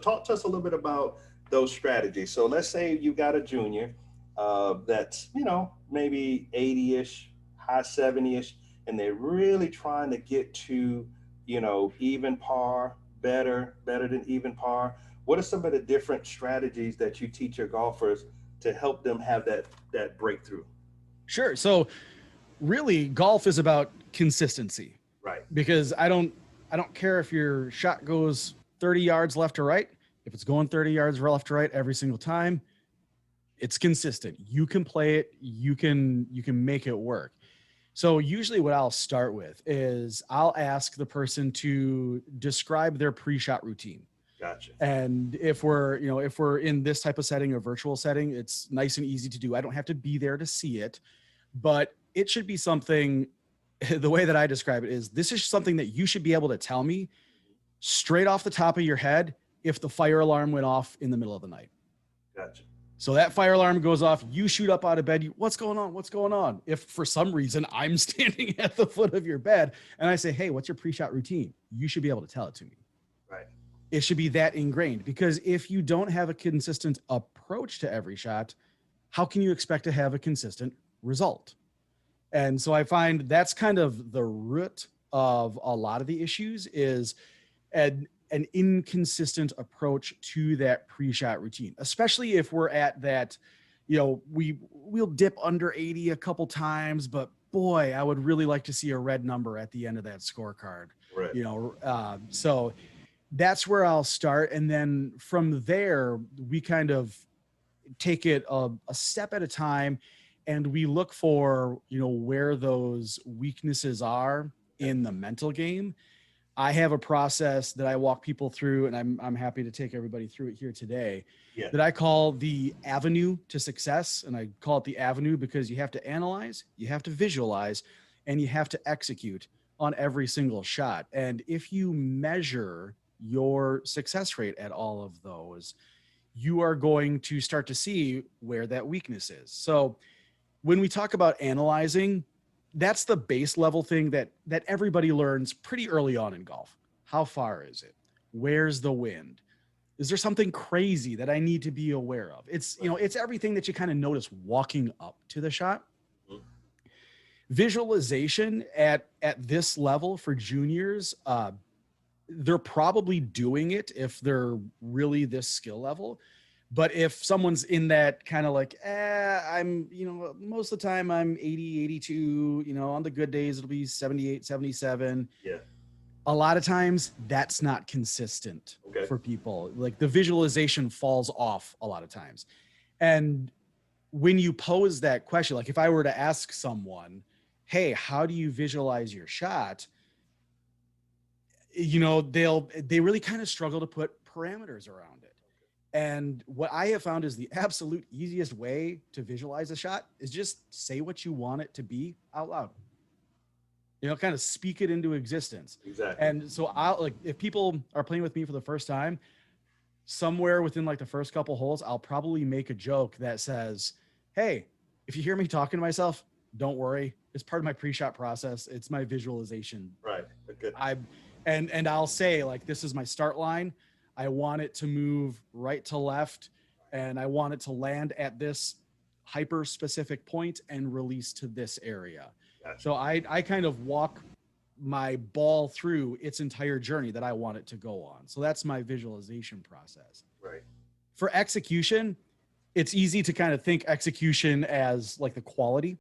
Talk to us a little bit about those strategies. So let's say you got a junior that's, maybe 80-ish, high 70-ish, and they're really trying to get to, even par, better than even par. What are some of the different strategies that you teach your golfers to help them have that breakthrough? Sure. So really golf is about consistency Right. because I don't care if your shot goes 30 yards left or right. If it's going 30 yards left to right every single time, it's consistent. You can play it, you can make it work. So usually what I'll start with is I'll ask the person to describe their pre-shot routine. Gotcha. And if we're in this type of setting, a virtual setting, it's nice and easy to do. I don't have to be there to see it, but it should be something. The way that I describe it is this is something that you should be able to tell me straight off the top of your head if the fire alarm went off in the middle of the night. Gotcha. So that fire alarm goes off, you shoot up out of bed, what's going on? What's going on? If for some reason I'm standing at the foot of your bed and I say, hey, what's your pre-shot routine? You should be able to tell it to me. Right. It should be that ingrained, because if you don't have a consistent approach to every shot, how can you expect to have a consistent result? And so I find that's kind of the root of a lot of the issues is an inconsistent approach to that pre-shot routine, especially if we're at that, we'll dip under 80 a couple times, but boy, I would really like to see a red number at the end of that scorecard. Right. So that's where I'll start. And then from there, we kind of take it a step at a time, and we look for, where those weaknesses are in the mental game. I have a process that I walk people through, and I'm happy to take everybody through it here today, Yeah. that I call the avenue to success. And I call it the avenue because you have to analyze, you have to visualize, and you have to execute on every single shot. And if you measure your success rate at all of those, you are going to start to see where that weakness is. So when we talk about analyzing, that's the base level thing that everybody learns pretty early on in golf. How far is it? Where's the wind? Is there something crazy that I need to be aware of? It's everything that you kind of notice walking up to the shot. Mhm. Visualization at this level for juniors, they're probably doing it if they're really this skill level. But if someone's in that kind of like, I'm, most of the time I'm 80, 82, on the good days, it'll be 78, 77. Yeah. A lot of times that's not consistent Okay. for people. Like the visualization falls off a lot of times. And when you pose that question, like if I were to ask someone, hey, how do you visualize your shot? They really kind of struggle to put parameters around it. And what I have found is the absolute easiest way to visualize a shot is just say what you want it to be out loud. Kind of speak it into existence. Exactly. And so if people are playing with me for the first time, somewhere within like the first couple holes, I'll probably make a joke that says, hey, if you hear me talking to myself, don't worry. It's part of my pre-shot process. It's my visualization. Right. Good. And I'll say, like, this is my start line. I want it to move right to left, and I want it to land at this hyper specific point and release to this area. Gotcha. So I kind of walk my ball through its entire journey that I want it to go on. So that's my visualization process. Right. For execution, it's easy to kind of think execution as like the quality